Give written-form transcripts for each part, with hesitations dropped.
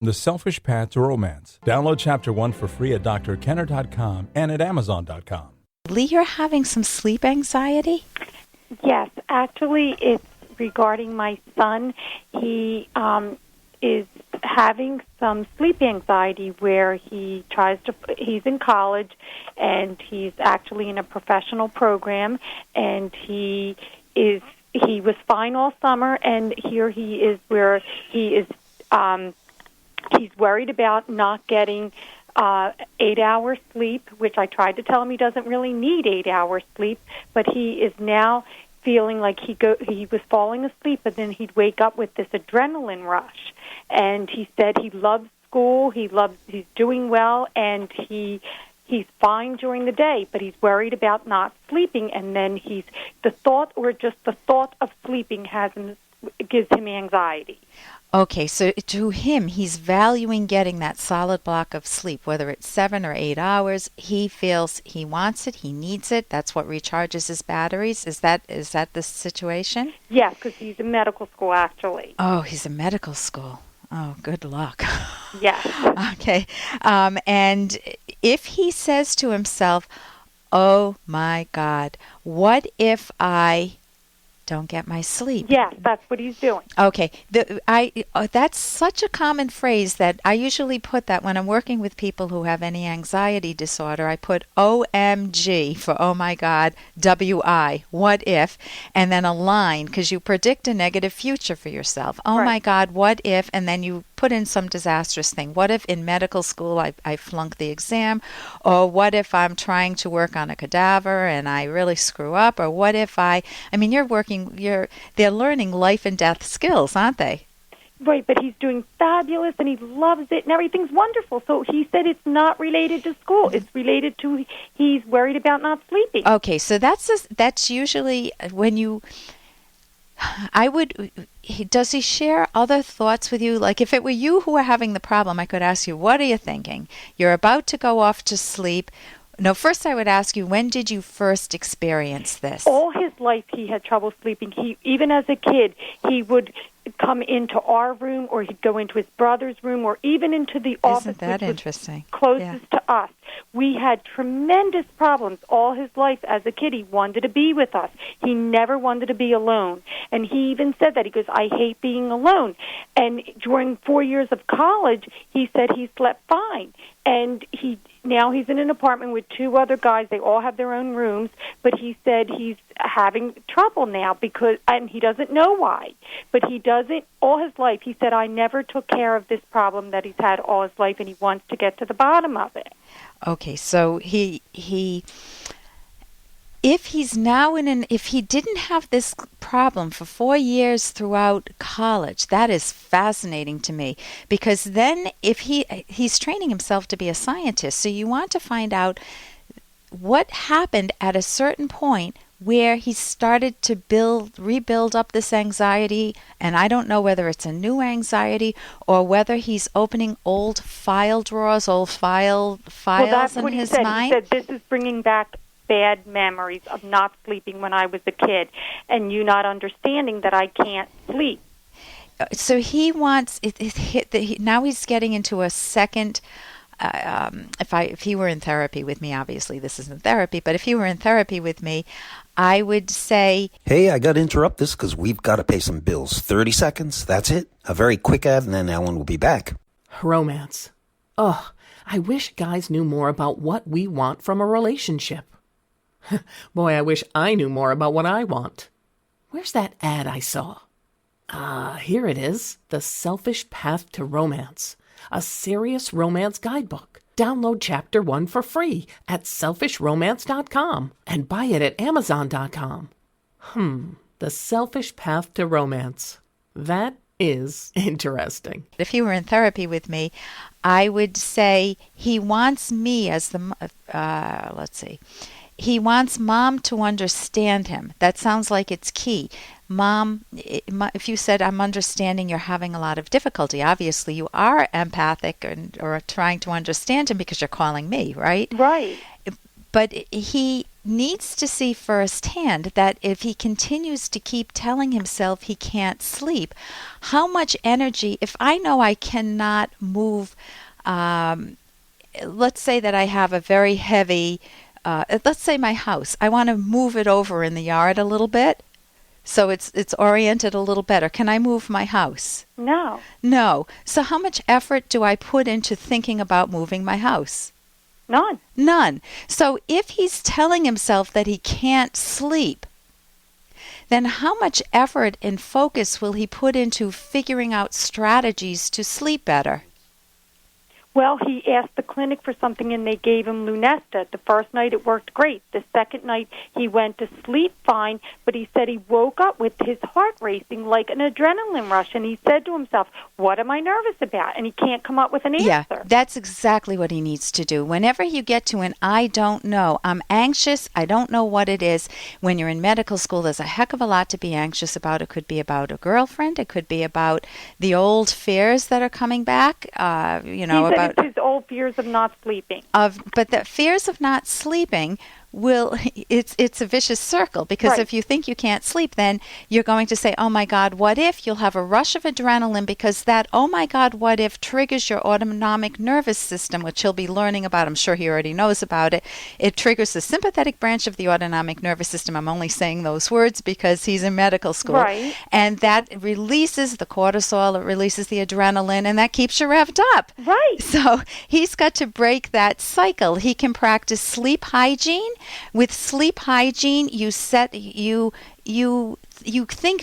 The Selfish Path to Romance. Download Chapter 1 for free at drkenner.com and at amazon.com. Lee, you're having some sleep anxiety? Yes, actually, it's regarding my son. He is having some sleep anxiety where he's in college, and he's actually in a professional program, and he was fine all summer, and here he is where he is he's worried about not getting 8 hours sleep, which I tried to tell him he doesn't really need 8 hours sleep, but he is now feeling like he was falling asleep, but then he'd wake up with this adrenaline rush. And he said he loves school, he's doing well, and he's fine during the day, but he's worried about not sleeping, and then the thought of sleeping gives him anxiety. Okay, so to him, he's valuing getting that solid block of sleep, whether it's 7 or 8 hours. He feels he wants it, he needs it. That's what recharges his batteries. Is that the situation? Yes, because he's in medical school, actually. Oh, he's in medical school. Oh, good luck. Yes. Okay. And if he says to himself, oh, my God, what if I don't get my sleep? Yes, that's what he's doing. Okay. That's such a common phrase that I usually put that when I'm working with people who have any anxiety disorder. I put OMG for oh my God, WI, what if, and then a line, because you predict a negative future for yourself. Oh right. My God, what if, and then you put in some disastrous thing. What if in medical school I flunk the exam? Or what if I'm trying to work on a cadaver and I really screw up? Or what if they're learning life and death skills, aren't they? Right, but he's doing fabulous and he loves it and everything's wonderful. So he said it's not related to school. It's related to he's worried about not sleeping. Okay, so that's usually when you... does he share other thoughts with you? Like if it were you who were having the problem, I could ask you, what are you thinking? You're about to go off to sleep. No, first I would ask you, when did you first experience this? All his life he had trouble sleeping. Even as a kid, he would come into our room, or he'd go into his brother's room, or even into the office, Isn't that which interesting? was closest to us. We had tremendous problems all his life as a kid. He wanted to be with us. He never wanted to be alone. And he even said that. He goes, I hate being alone. And during 4 years of college, he said he slept fine. And now he's in an apartment with 2 other guys. They all have their own rooms, but he said he's having trouble now and he doesn't know why. But he doesn't, all his life, he said, I never took care of this problem that he's had all his life, and he wants to get to the bottom of it. Okay, so if he didn't have this problem for 4 years throughout college, that is fascinating to me, because then if he's training himself to be a scientist, so you want to find out what happened at a certain point where he started to rebuild up this anxiety, and I don't know whether it's a new anxiety or whether he's opening old file drawers, files that's in what his he said. mind. He said, this is bringing back bad memories of not sleeping when I was a kid, and you not understanding that I can't sleep. So he wants now he's getting into a second. If he were in therapy with me, obviously this isn't therapy, but if he were in therapy with me, I would say, hey, I got to interrupt this because we've got to pay some bills. 30 seconds, that's it. A very quick ad, and then Ellen will be back. Romance. Ugh, I wish guys knew more about what we want from a relationship. Boy, I wish I knew more about what I want. Where's that ad I saw? Here it is. The Selfish Path to Romance. A serious romance guidebook. Download Chapter 1 for free at selfishromance.com and buy it at amazon.com. The Selfish Path to Romance. That is interesting. If he were in therapy with me, I would say he wants me as he wants Mom to understand him. That sounds like it's key. Mom, if you said, I'm understanding you're having a lot of difficulty, obviously you are empathic or trying to understand him because you're calling me, right? Right. But he needs to see firsthand that if he continues to keep telling himself he can't sleep, how much energy, if I know I cannot move, let's say that I have a very heavy, let's say my house, I want to move it over in the yard a little bit. So it's oriented a little better. Can I move my house? No. No. So how much effort do I put into thinking about moving my house? None. None. So if he's telling himself that he can't sleep, then how much effort and focus will he put into figuring out strategies to sleep better? Well, he asked the clinic for something, and they gave him Lunesta. The first night it worked great. The second night he went to sleep fine, but he said he woke up with his heart racing like an adrenaline rush, and he said to himself, what am I nervous about? And he can't come up with an answer. Yeah, that's exactly what he needs to do. Whenever you get to an I don't know, I'm anxious, I don't know what it is. When you're in medical school, there's a heck of a lot to be anxious about. It could be about a girlfriend. It could be about the old fears that are coming back, It's his old fears of not sleeping. But the fears of not sleeping it's a vicious circle, because right. If you think you can't sleep, then you're going to say, oh my God, what if? You'll have a rush of adrenaline, because that oh my God, what if triggers your autonomic nervous system, which he'll be learning about. I'm sure he already knows about it. It triggers the sympathetic branch of the autonomic nervous system. I'm only saying those words because he's in medical school. Right. And that releases the cortisol, it releases the adrenaline, and that keeps you revved up. Right. So he's got to break that cycle. He can practice sleep hygiene. With sleep hygiene, you think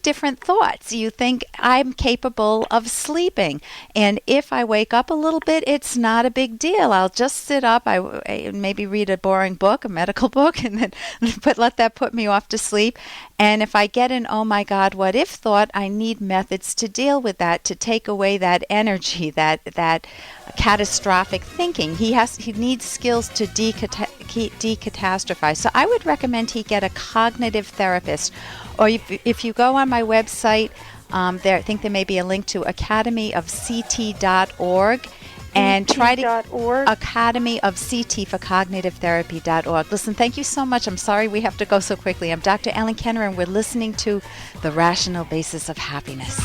different thoughts. You think, I'm capable of sleeping. And if I wake up a little bit, it's not a big deal. I'll just sit up, I maybe read a boring book, a medical book, and then let that put me off to sleep. And if I get an oh my God, what if thought, I need methods to deal with that, to take away that energy, that catastrophic thinking. He needs skills to decatastrophize. So I would recommend he get a cognitive therapist. Or if you go on my website, I think there may be a link to academyofct.org. And try to Academy of CT for Cognitive Therapy.org. Listen, thank you so much. I'm sorry we have to go so quickly. I'm Dr. Ellen Kenner, and we're listening to The Rational Basis of Happiness.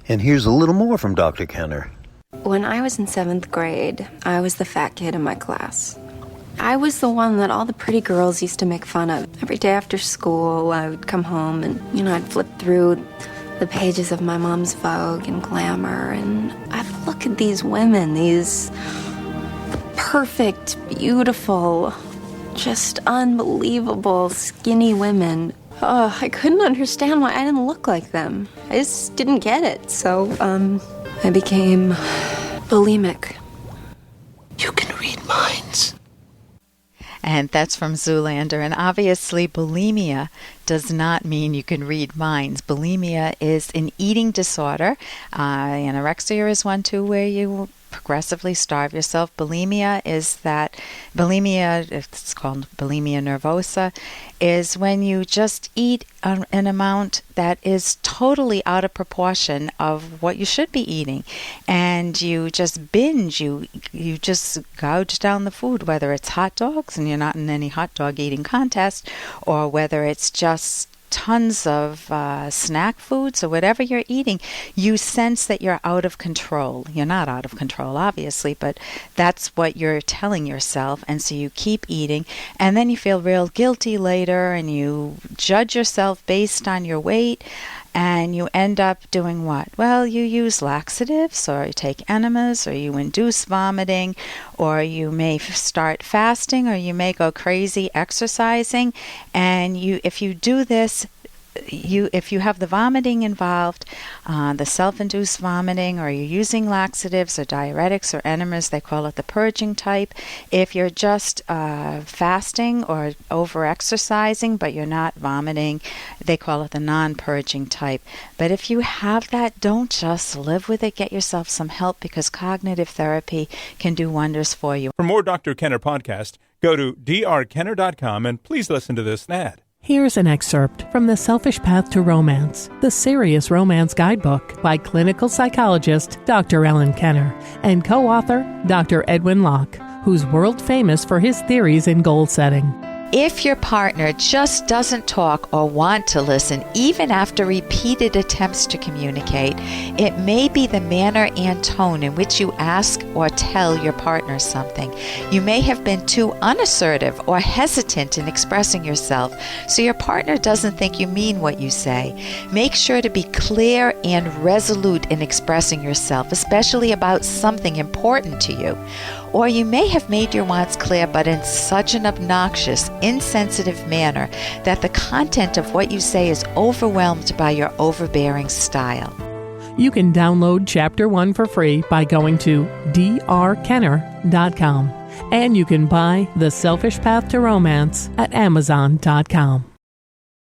And here's a little more from Dr. Kenner. When I was in 7th grade, I was the fat kid in my class. I was the one that all the pretty girls used to make fun of. Every day after school, I would come home and, I'd flip through the pages of my mom's Vogue and Glamour, and I'd look at these women, these perfect, beautiful, just unbelievable, skinny women. Oh, I couldn't understand why I didn't look like them. I just didn't get it. So, I became bulimic. You can read minds. And that's from Zoolander. And obviously, bulimia does not mean you can read minds. Bulimia is an eating disorder. Anorexia is one, too, where you progressively starve yourself. Bulimia, it's called bulimia nervosa, is when you just eat an amount that is totally out of proportion of what you should be eating, and you just binge, you just gouge down the food, whether it's hot dogs and you're not in any hot dog eating contest, or whether it's just tons of snack foods or whatever you're eating. You sense that you're out of control. You're not out of control, obviously, but that's what you're telling yourself, and so you keep eating, and then you feel real guilty later, and you judge yourself based on your weight, and you end up doing what? Well, you use laxatives, or you take enemas, or you induce vomiting, or you may start fasting, or you may go crazy exercising. And if you do this, if you have the vomiting involved, the self-induced vomiting, or you're using laxatives or diuretics or enemas, they call it the purging type. If you're just fasting or over-exercising but you're not vomiting, they call it the non-purging type. But if you have that, don't just live with it. Get yourself some help, because cognitive therapy can do wonders for you. For more Dr. Kenner podcast, go to drkenner.com and please listen to this ad. Here's an excerpt from The Selfish Path to Romance, the Serious Romance Guidebook by clinical psychologist Dr. Ellen Kenner and co-author Dr. Edwin Locke. who's world famous for his theories in goal setting. If your partner just doesn't talk or want to listen, even after repeated attempts to communicate, it may be the manner and tone in which you ask or tell your partner something. You may have been too unassertive or hesitant in expressing yourself, so your partner doesn't think you mean what you say. Make sure to be clear and resolute in expressing yourself, especially about something important to you. Or you may have made your wants clear, but in such an obnoxious, insensitive manner that the content of what you say is overwhelmed by your overbearing style. You can download Chapter 1 for free by going to drkenner.com. And you can buy The Selfish Path to Romance at Amazon.com.